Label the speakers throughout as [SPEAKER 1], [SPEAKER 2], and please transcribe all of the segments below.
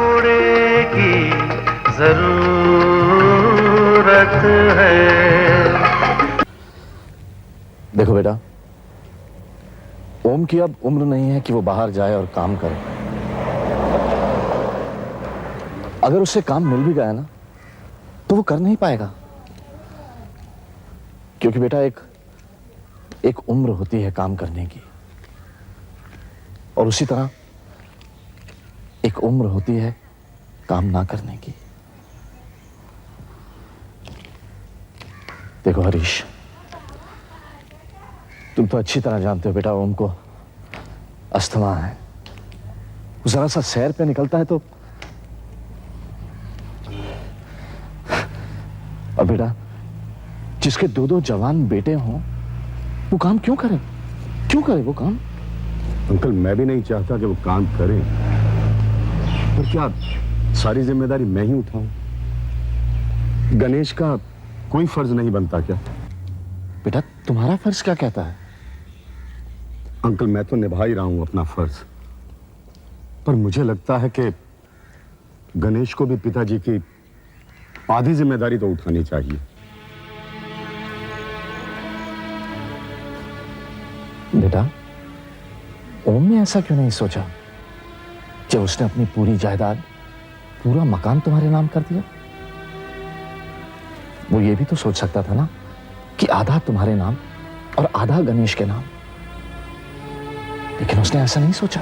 [SPEAKER 1] घोड़े की जरूरत है।
[SPEAKER 2] देखो बेटा, ओम की अब उम्र नहीं है कि वो बाहर जाए और काम करे। अगर उसे काम मिल भी गया ना तो वो कर नहीं पाएगा, क्योंकि बेटा एक उम्र होती है काम करने की, और उसी तरह एक उम्र होती है काम ना करने की। देखो हरीश, तुम तो अच्छी तरह जानते हो बेटा, ओम को अस्थमा है। जरा सा सैर पे निकलता है तो अब बेटा, जिसके दो दो जवान बेटे हों वो काम क्यों करे वो काम?
[SPEAKER 3] अंकल, मैं भी नहीं चाहता कि वो काम करें, पर क्या सारी जिम्मेदारी मैं ही उठाऊं? गणेश का कोई फर्ज नहीं बनता क्या?
[SPEAKER 2] बेटा, तुम्हारा फर्ज क्या कहता है?
[SPEAKER 3] अंकल, मैं तो निभा ही रहा हूं अपना फर्ज, पर मुझे लगता है कि गणेश को भी पिताजी की आधी जिम्मेदारी तो उठानी चाहिए।
[SPEAKER 2] बेटा, ओम ने ऐसा क्यों नहीं सोचा जब उसने अपनी पूरी जायदाद, पूरा मकान तुम्हारे नाम कर दिया? वो ये भी तो सोच सकता था ना कि आधा तुम्हारे नाम और आधा गणेश के नाम, लेकिन उसने ऐसा नहीं सोचा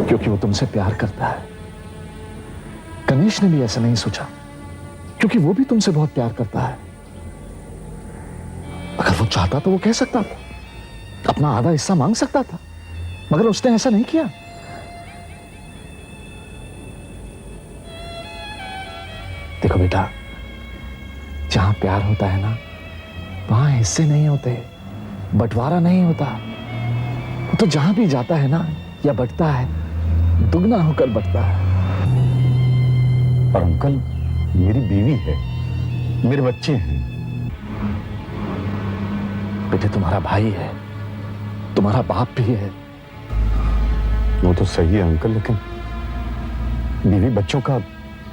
[SPEAKER 2] क्योंकि वो तुमसे प्यार करता है। गणेश ने भी ऐसा नहीं सोचा क्योंकि वो भी तुमसे बहुत प्यार करता है। अगर वो चाहता तो वो कह सकता था, अपना आधा हिस्सा मांग सकता था, मगर उसने ऐसा नहीं किया। देखो बेटा, जहां प्यार होता है ना वहां हिस्से नहीं होते, बंटवारा नहीं होता। वो तो जहां भी जाता है ना या बंटता है, दुगना होकर बंटता है।
[SPEAKER 3] पर अंकल, मेरी बीवी है, मेरे बच्चे हैं।
[SPEAKER 2] बेटे, तुम्हारा भाई है, तुम्हारा बाप भी है।
[SPEAKER 3] वो तो सही है अंकल, लेकिन बीवी बच्चों का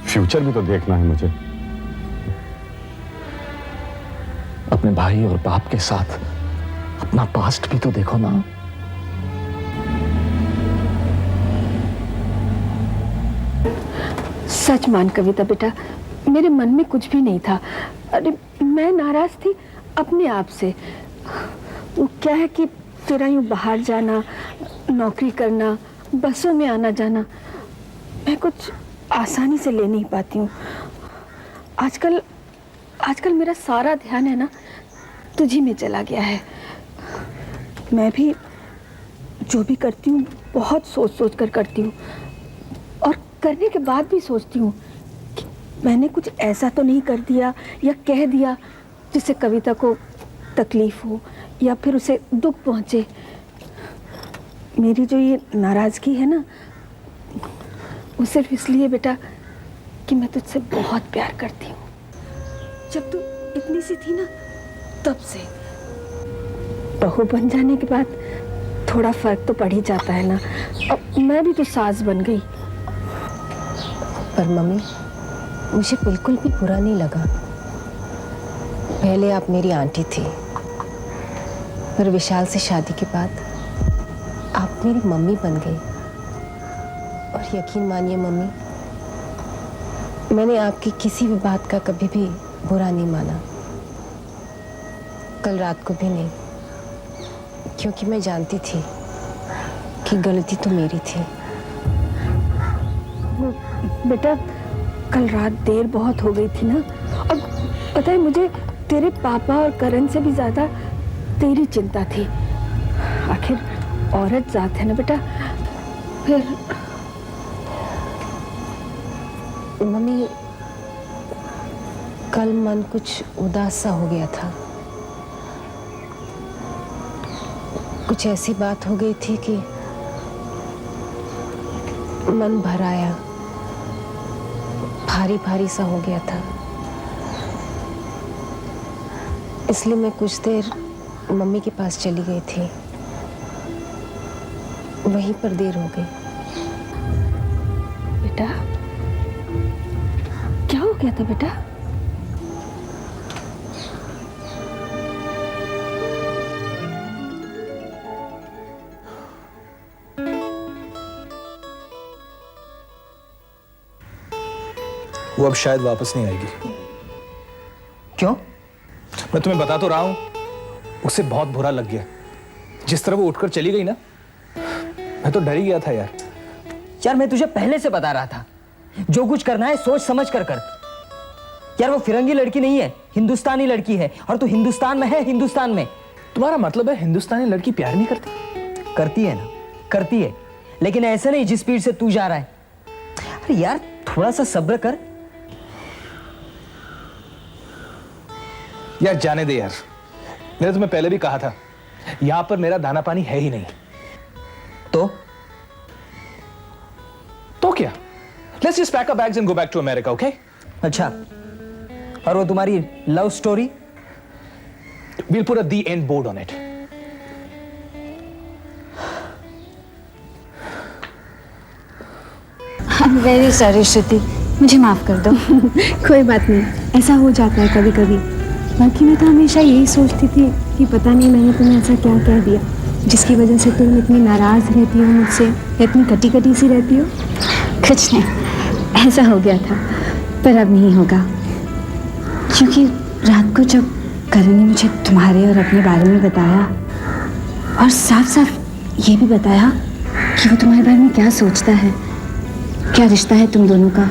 [SPEAKER 3] फ्यूचर भी तो देखना है मुझे।
[SPEAKER 2] अपने भाई और बाप के साथ अपना पास्ट भी तो देखो ना।
[SPEAKER 4] सच मान कविता बेटा, मेरे मन में कुछ भी नहीं था। अरे मैं नाराज थी अपने आप से। वो क्या है कि तेरा यूं बाहर जाना, नौकरी करना, बसों में आना जाना मैं कुछ आसानी से ले नहीं पाती हूँ। आजकल मेरा सारा ध्यान है ना तुझी में चला गया है। मैं भी जो भी करती हूँ बहुत सोच कर करती हूँ, और करने के बाद भी सोचती हूँ कि मैंने कुछ ऐसा तो नहीं कर दिया या कह दिया जिससे कविता को तकलीफ हो या फिर उसे दुख पहुँचे। मेरी जो ये नाराज़गी है ना वो सिर्फ इसलिए बेटा कि मैं तुझसे बहुत प्यार करती हूँ। जब तू इतनी सी थी ना तब से, बहू बन जाने के बाद थोड़ा फर्क तो पड़ ही जाता है ना। अब मैं भी तो सास बन गई।
[SPEAKER 5] पर मम्मी, मुझे बिल्कुल भी बुरा नहीं लगा। पहले आप मेरी आंटी थी, पर विशाल से शादी के बाद आप मेरी मम्मी बन गई। और यकीन मानिए मम्मी, मैंने आपकी किसी भी बात का कभी भी बुरा नहीं माना, कल रात को भी नहीं, क्योंकि मैं जानती थी कि गलती तो मेरी थी।
[SPEAKER 4] बेटा, कल रात देर बहुत हो गई थी ना, और पता है मुझे तेरे पापा और करण से भी ज्यादा तेरी चिंता थी। आखिर औरत जात है ना बेटा। फिर
[SPEAKER 5] मम्मी, कल मन कुछ उदास सा हो गया था। कुछ ऐसी बात हो गई थी कि मन भर आया, भारी भारी सा हो गया था। इसलिए मैं कुछ देर मम्मी के पास चली गई थी। वहीं पर देर हो गई।
[SPEAKER 4] बेटा? क्या हो गया था बेटा?
[SPEAKER 6] वो अब शायद वापस नहीं आएगी।
[SPEAKER 7] क्यों?
[SPEAKER 6] मैं तुम्हें बता तो रहा हूं, उसे बहुत बुरा लग गया। जिस तरह वो उठकर चली गई ना, मैं तो डर ही गया था यार।
[SPEAKER 7] यार मैं तुझे पहले से बता रहा था, जो कुछ करना है सोच समझ कर कर। यार वो फिरंगी लड़की नहीं है, हिंदुस्तानी लड़की है, और तू हिंदुस्तान में है, हिंदुस्तान में।
[SPEAKER 6] तुम्हारा मतलब है हिंदुस्तानी लड़की प्यार नहीं करती?
[SPEAKER 7] करती है ना, करती है, लेकिन ऐसे नहीं जिस स्पीड से तू जा रहा है। अरे यार थोड़ा सा सब्र कर।
[SPEAKER 6] यार जाने दे यार, मैंने तुम्हें पहले भी कहा था, यहां पर मेरा दाना पानी है ही नहीं। तो क्या? Let's just pack our bags and go back to America, okay?
[SPEAKER 7] अच्छा, और वो तुम्हारी love story?
[SPEAKER 6] We'll put a the end board on it.
[SPEAKER 8] I'm very sorry श्रुति, मुझे माफ कर दो।
[SPEAKER 4] कोई बात नहीं, ऐसा हो जाता है कभी कभी। बाकी मैं तो हमेशा यही सोचती थी कि पता नहीं मैंने तुम्हें ऐसा क्या कह दिया जिसकी वजह से तुम इतनी नाराज़ रहती हो मुझसे, इतनी कटी कटी सी रहती हो।
[SPEAKER 8] कुछ नहीं, ऐसा हो गया था, पर अब नहीं होगा। क्योंकि रात को जब करण ने मुझे तुम्हारे और अपने बारे में बताया, और साफ साफ ये भी बताया कि वो तुम्हारे बारे में क्या सोचता है, क्या रिश्ता है तुम दोनों का,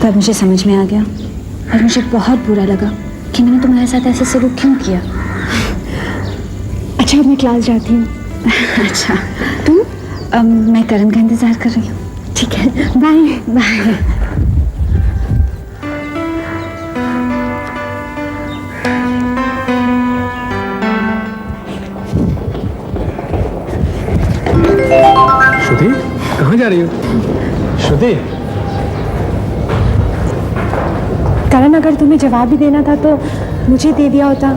[SPEAKER 8] तब मुझे समझ में आ गया। और मुझे बहुत बुरा लगा कि मैंने तुम्हारे साथ ऐसे सलूक क्यों किया।
[SPEAKER 4] अच्छा अब मैं क्लास जाती हूँ।
[SPEAKER 8] अच्छा तुम? मैं करण का इंतज़ार कर रही हूँ।
[SPEAKER 4] ठीक है, बाय बाय।
[SPEAKER 6] श्रुति, कहाँ जा रही हो? श्रुति,
[SPEAKER 4] करण अगर तुम्हें जवाब भी देना था तो मुझे दे दिया होता।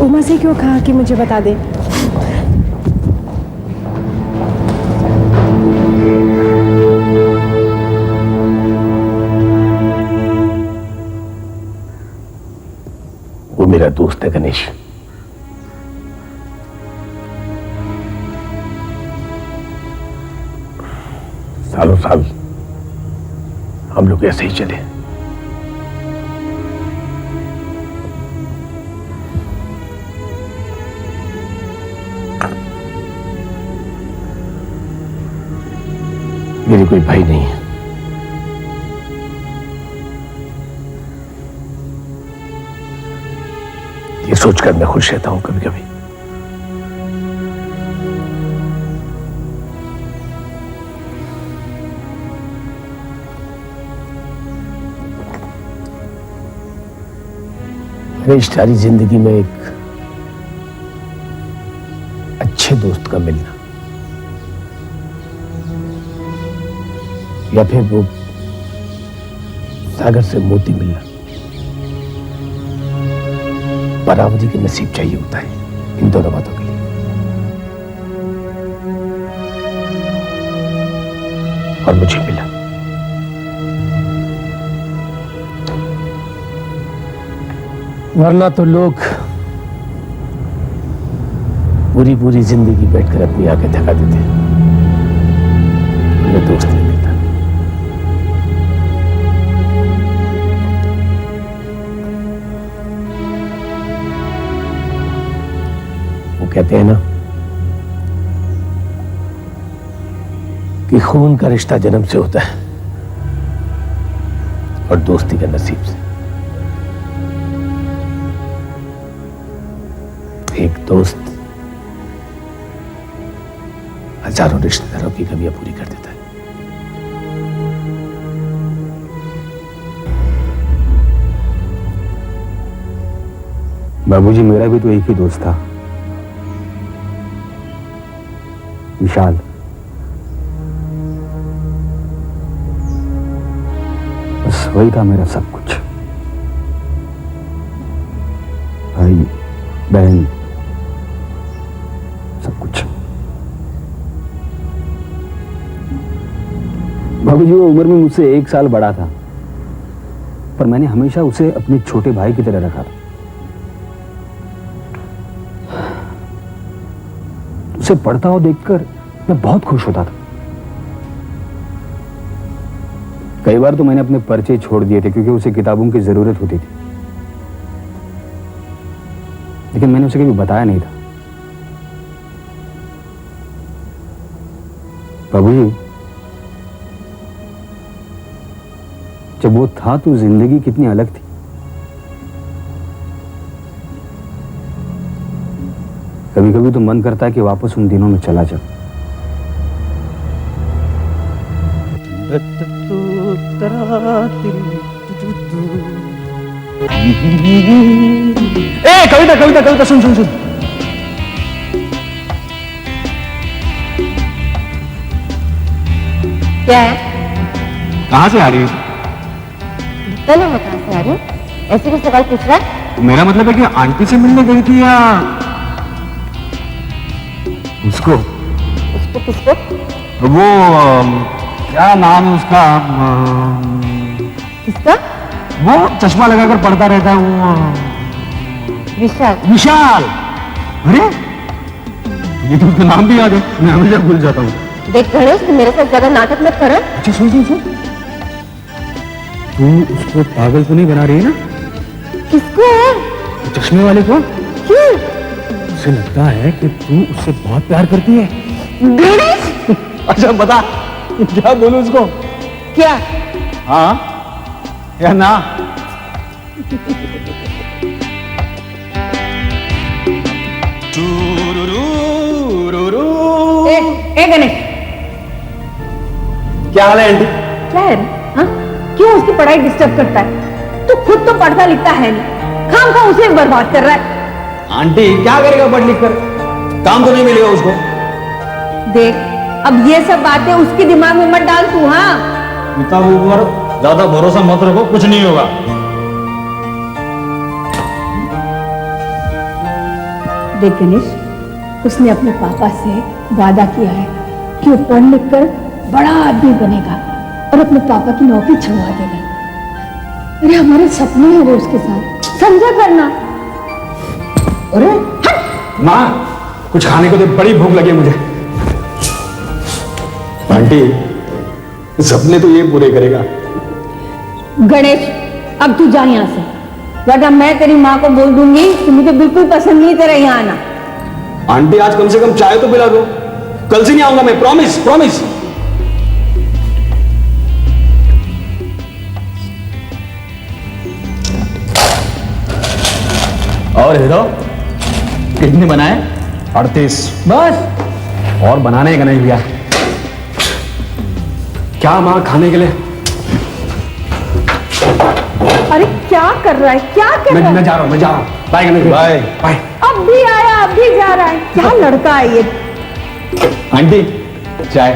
[SPEAKER 4] उमा से क्यों कहा कि मुझे बता दे?
[SPEAKER 2] वो मेरा दोस्त है गणेश। सालों साल हम लोग ऐसे ही चले। मेरी कोई भाई नहीं है। ये सोचकर मैं खुश रहता हूं कभी कभी। मेरी सारी जिंदगी में एक अच्छे दोस्त का मिलना, या फिर वो सागर से मोती मिलना, परावती के नसीब चाहिए होता है इन दोनों बातों के लिए। और मुझे मिला। वरना तो लोग पूरी पूरी जिंदगी बैठकर अपनी आंखें थका देते हैं। मेरे दोस्त नहीं मिलता। वो कहते हैं ना कि खून का रिश्ता जन्म से होता है और दोस्ती का नसीब से। एक दोस्त हजारों रिश्तेदारों की कमियां पूरी कर देता है।
[SPEAKER 3] बाबूजी, मेरा भी तो एक ही दोस्त था, विशाल। बस वही था मेरा सब कुछ। भाई बहन सब कुछ।
[SPEAKER 9] बाबूजी वो उम्र में मुझसे 1 साल बड़ा था, पर मैंने हमेशा उसे अपने छोटे भाई की तरह रखा था। उसे पढ़ता हुआ देखकर मैं बहुत खुश होता था। कई बार तो मैंने अपने पर्चे छोड़ दिए थे क्योंकि उसे किताबों की जरूरत होती थी, लेकिन मैंने उसे कभी बताया नहीं था। बाबूजी, जब वो था तो जिंदगी कितनी अलग थी। कभी कभी तो मन करता है कि वापस उन दिनों में चला जाऊं।
[SPEAKER 7] ए कविता कविता कविता सुन सुन सुन।
[SPEAKER 5] क्या है?
[SPEAKER 3] कहां से आ रही है?
[SPEAKER 5] चलो मैं कहाँ से आ रही हूँ? ऐसे भी सवाल पूछ रहा है?
[SPEAKER 3] मेरा मतलब है कि आंटी से मिलने गई थी या उसको?
[SPEAKER 5] उसको किसको?
[SPEAKER 3] वो क्या नाम है उसका?
[SPEAKER 5] किसका?
[SPEAKER 3] वो चश्मा लगाकर पढ़ता रहता है वो
[SPEAKER 5] विशाल।
[SPEAKER 3] विशाल। अरे ये तो उसका नाम भी याद है, मैं हमेशा भूल जाता हूँ।
[SPEAKER 5] देख गणेश, तू मेरे साथ ज्यादा नाटक मत कर।
[SPEAKER 3] अच्छा सुन सुन सुन, तू उसको पागल तो नहीं बना रही है ना?
[SPEAKER 5] किसको?
[SPEAKER 3] चश्मे वाले को?
[SPEAKER 5] क्यों?
[SPEAKER 3] उसे लगता है कि तू उससे बहुत प्यार करती है।
[SPEAKER 5] गणेश!
[SPEAKER 3] अच्छा बता, क्या बोलूं उसको?
[SPEAKER 5] क्या?
[SPEAKER 3] हाँ या ना?
[SPEAKER 4] ए गणेश,
[SPEAKER 3] क्या हाल है आंटी?
[SPEAKER 4] क्या है रे? हाँ? क्यों उसकी पढ़ाई डिस्टर्ब करता है? तू खुद तो पढ़ता लिखता है नहीं, खाम खा उसे बर्बाद कर रहा है।
[SPEAKER 6] आंटी क्या करेगा पढ़ लिख कर? काम तो नहीं मिलेगा उसको।
[SPEAKER 4] देख, अब ये सब बातें उसके दिमाग में मत डाल तू। हाँ,
[SPEAKER 6] किताब ऊपर ज्यादा भरोसा मत रखो, कुछ नहीं होगा।
[SPEAKER 4] देख गणेश, उसने अपने पापा से वादा किया है कि वो पढ़ लिख कर बड़ा आदमी बनेगा और अपने पापा की नौकरी छुड़वा देगा। अरे हमारे सपने हैं वो उसके साथ, समझा करना।
[SPEAKER 3] अरे माँ, कुछ खाने को दे, बड़ी भूख लगी है मुझे। आंटी, सपने तो ये पूरे करेगा।
[SPEAKER 4] गणेश, अब तू जा यहाँ से, वरना मैं तेरी माँ को बोल दूंगी कि मुझे बिल्कुल पसंद नहीं तेरा यहाँ आना।
[SPEAKER 3] आंटी आज कम से कम चाय तो पिला दो, कल से नहीं आऊंगा मैं, प्रॉमिस प्रॉमिस।
[SPEAKER 9] और हीरो कितने बनाए?
[SPEAKER 3] 38।
[SPEAKER 7] बस
[SPEAKER 3] और बनाने का नहीं भैया। क्या माँ खाने के लिए?
[SPEAKER 4] अरे क्या कर रहा है, क्या कर रहा है?
[SPEAKER 3] मैं जा रहा हूँ, मैं जा रहा हूँ। Bye Ganesh, bye bye.
[SPEAKER 4] अब भी आया, अब भी जा रहा है, क्या लड़का है ये?
[SPEAKER 9] आंटी चाय।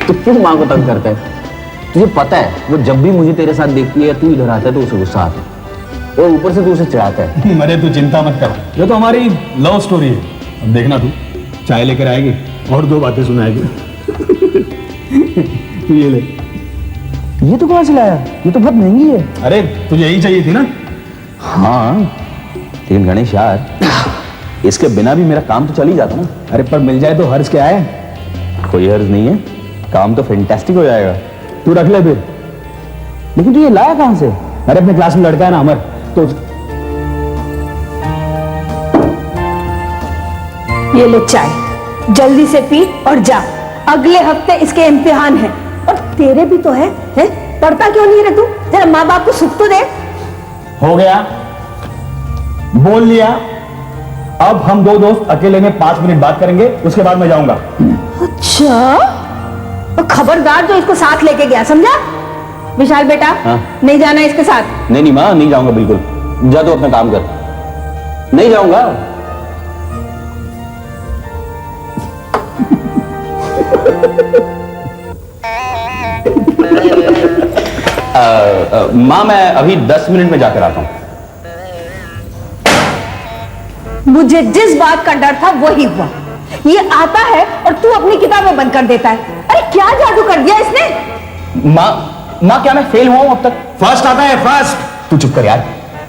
[SPEAKER 9] तू क्यों माँ को तंग करता है? तुझे पता है वो जब भी मुझे तेरे साथ देखती है, तू इधर आता है तो उसे गुस्सा आता है, और ऊपर से तू उसे चिढ़ाता है।
[SPEAKER 3] अरे तू चिंता मत कर, ये तो हमारी लव स्टोरी है। अब देखना तू चाय लेकर आएगी और 2 बातें सुनाएगी। तू ये ले।
[SPEAKER 9] ये तो कहाँ से लाया? ये तो बहुत महंगी है।
[SPEAKER 3] अरे तुझे यही चाहिए थी ना?
[SPEAKER 9] हाँ, लेकिन गणेश यार, इसके बिना भी मेरा काम तो चल ही जाता ना।
[SPEAKER 3] अरे पर मिल जाए तो हर्ज क्या है?
[SPEAKER 9] कोई हर्ज नहीं है, काम तो फैंटास्टिक हो जाएगा।
[SPEAKER 3] तू रख ले फिर।
[SPEAKER 9] लेकिन तू ये लाया कहाँ से?
[SPEAKER 3] अरे अपने क्लास में लड़का है ना अमर, तो
[SPEAKER 4] ये ले चाय, जल्दी से पी और जा, अगले हफ्ते इसके इम्तिहान है। और तेरे भी तो है? पढ़ता क्यों नहीं रे तू? तेरा माँ बाप को सुख तो दे।
[SPEAKER 3] हो गया, बोल लिया। अब हम 2 दोस्त अकेले में 5 मिनट बात करेंगे, उसके बाद मैं जाऊंगा।
[SPEAKER 4] अच्छा, तो खबरदार जो इसको साथ लेके गया, समझा? विशाल बेटा,
[SPEAKER 9] हाँ?
[SPEAKER 4] नहीं जाना इसके साथ।
[SPEAKER 9] नहीं नहीं माँ, नहीं जाऊंगा बिल्कुल। जा तू अपना काम कर। नहीं जाऊंगा। माँ मैं अभी 10 मिनट में जाकर आता हूं।
[SPEAKER 4] मुझे जिस बात का डर था वही हुआ। ये आता है और तू अपनी किताबें बंद कर देता है। अरे क्या जादू कर दिया इसने?
[SPEAKER 9] माँ क्या मैं फेल हुआ हूं अब तक? फर्स्ट आता है फर्स्ट। तू चुप कर यार।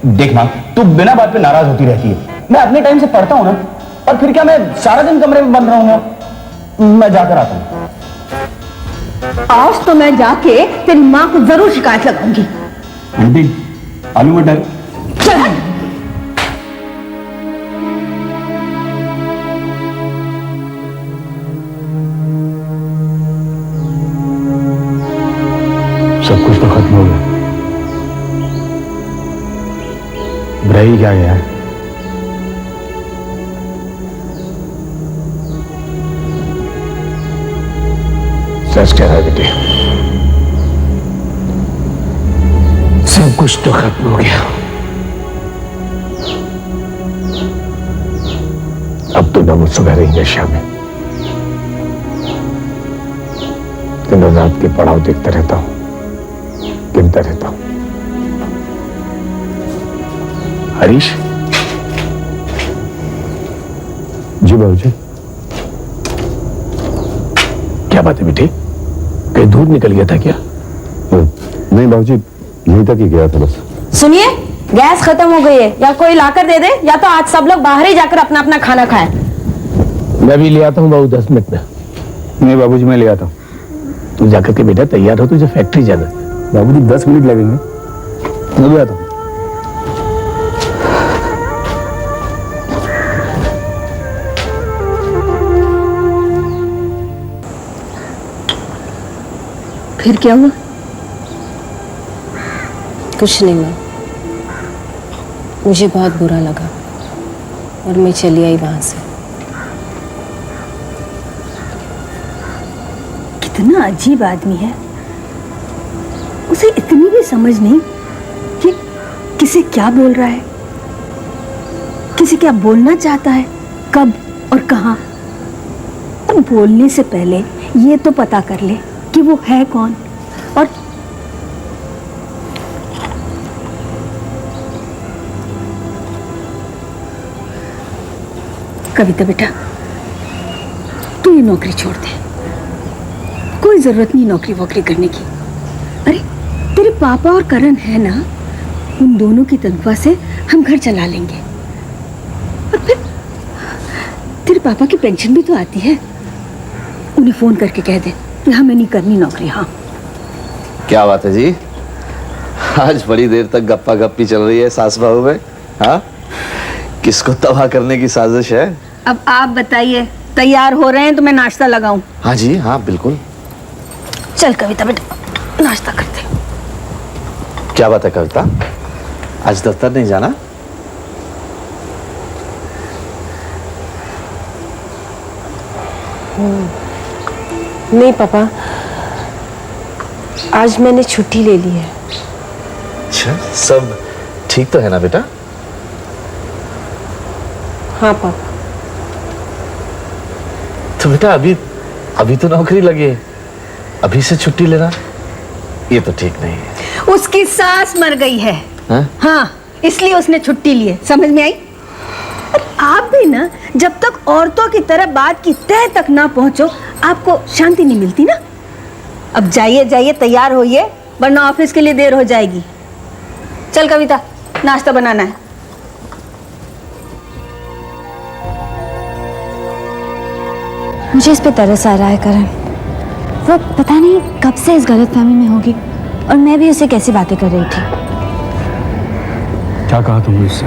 [SPEAKER 9] देख माँ, तू बिना बात पे नाराज होती रहती है। मैं अपने टाइम से पढ़ता हूं ना, और फिर क्या मैं सारा दिन कमरे में बंद रहूंगा? मैं जाकर आता हूं।
[SPEAKER 4] आज तो मैं जाके तेरी माँ को जरूर शिकायत लगाऊंगी।
[SPEAKER 9] आंटी, आलू मटर।
[SPEAKER 4] चल।
[SPEAKER 3] सब कुछ तो खत्म हो गया, रह ही क्या गया है? सच कह रहा है बेटे, सब कुछ तो खत्म हो गया। अब तो मैं मुझसे रही नशा में दिनों रात के पड़ाव देखता रहता हूं, गिनता रहता हूं। हरीश जी। बाबूजी क्या बात है बेटे, कहीं दूर निकल गया था क्या? नहीं बाबूजी, यहीं तक ही गया था बस।
[SPEAKER 5] सुनिए, गैस खत्म हो गई है, या कोई लाकर दे दे, या तो आज सब लोग बाहर ही जाकर अपना अपना खाना खाएं।
[SPEAKER 2] मैं भी ले आता हूँ बाबू 10 मिनट में।
[SPEAKER 3] नहीं बाबूजी, मैं ले आता हूं।
[SPEAKER 2] तू जाकर के बेटा तैयार हो, तुझे फैक्ट्री जाना है।
[SPEAKER 3] बाबूजी 10 मिनट लगेंगे, मैं भी आता हूं।
[SPEAKER 4] फिर क्या हुआ?
[SPEAKER 5] कुछ नहीं माँ, मुझे बहुत बुरा लगा और मैं चली आई वहां से।
[SPEAKER 4] कितना अजीब आदमी है, उसे इतनी भी समझ नहीं कि किसे क्या बोल रहा है, किसे क्या बोलना चाहता है, कब और कहां। और बोलने से पहले ये तो पता कर ले कि वो है कौन। और कविता बेटा, तू ये नौकरी छोड़ दे, कोई जरूरत नहीं नौकरी वोकरी करने की। अरे तेरे पापा और करण है ना, उन दोनों की तनख्वाह से हम घर चला लेंगे। और फिर तेरे पापा की पेंशन भी तो आती है, उन्हें फोन करके कह दे कि हमें नहीं करनी नौकरी। हाँ
[SPEAKER 10] क्या बात है जी, आज बड़ी देर तक गप्पा गप्पी चल रही है सास बहू में। हाँ, किसको तबाह करने की साजिश है?
[SPEAKER 4] अब आप बताइए, तैयार हो रहे हैं तो मैं नाश्ता लगाऊं?
[SPEAKER 10] हाँ जी हाँ बिल्कुल।
[SPEAKER 4] चल कविता बेटा, नाश्ता करते हैं।
[SPEAKER 10] क्या बात है कविता, आज दफ्तर नहीं जाना?
[SPEAKER 5] नहीं पापा, आज मैंने छुट्टी ले ली है।
[SPEAKER 10] अच्छा, सब ठीक तो है ना बेटा?
[SPEAKER 5] हाँ पापा।
[SPEAKER 10] तो बेटा अभी तो नौकरी लगी है, अभी से छुट्टी लेना ये तो ठीक नहीं है।
[SPEAKER 4] उसकी सास मर गई है। हाँ, इसलिए उसने छुट्टी ली है। समझ में आई? आप भी ना, जब तक औरतों की तरह बात की तह तक ना पहुंचो, आपको शांति नहीं मिलती ना। अब जाइए जाइए, तैयार होइए, वरना ऑफिस के लिए देर हो जाएगी। चल कविता, नाश्ता बनाना है।
[SPEAKER 8] मुझे इस पे तरस आ रहा है करण। वो पता नहीं कब से इस गलतफहमी में होगी, और मैं भी उसे कैसी बातें कर रही थी।
[SPEAKER 3] क्या कहा तुमने उससे?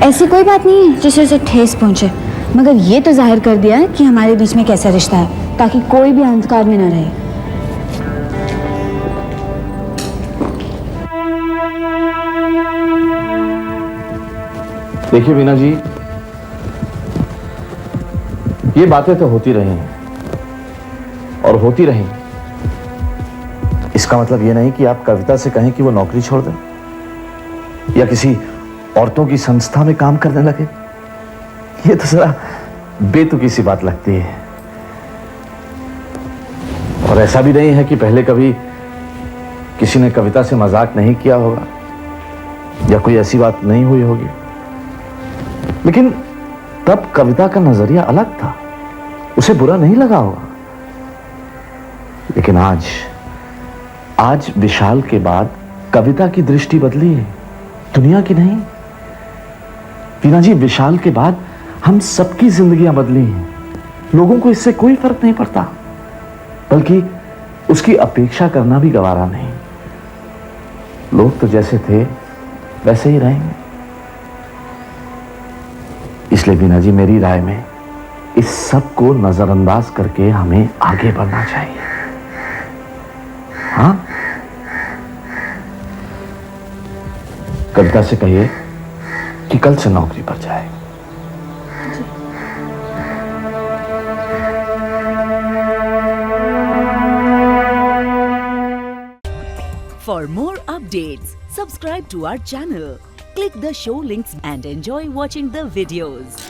[SPEAKER 8] ऐसी कोई बात नहीं है जिससे उसे ठेस पहुंचे, मगर ये तो जाहिर कर दिया है कि हमारे बीच में कैसा रिश्ता है, ताकि कोई भी अंधकार में न रहे।
[SPEAKER 10] देखिए मीना जी, ये बातें तो होती रही और होती रही, इसका मतलब ये नहीं कि आप कविता से कहें कि वो नौकरी छोड़ दे या किसी औरतों की संस्था में काम करने लगे। ये तो जरा बेतुकी सी बात लगती है। और ऐसा भी नहीं है कि पहले कभी किसी ने कविता से मजाक नहीं किया होगा या कोई ऐसी बात नहीं हुई होगी, लेकिन तब कविता का नजरिया अलग था, उसे बुरा नहीं लगा होगा। लेकिन आज विशाल के बाद कविता की दृष्टि बदली है, दुनिया की नहीं। वीना जी, विशाल के बाद हम सबकी जिंदगियां बदली हैं। लोगों को इससे कोई फर्क नहीं पड़ता, बल्कि उसकी अपेक्षा करना भी गवारा नहीं। लोग तो जैसे थे वैसे ही रहेंगे। इसलिए वीना जी, मेरी राय में इस सब को नजरअंदाज करके हमें आगे बढ़ना चाहिए। हाँ, कविता से कहिए कि कल से नौकरी पर जाए।
[SPEAKER 11] For more updates, subscribe to our channel, click the show links and enjoy watching the videos.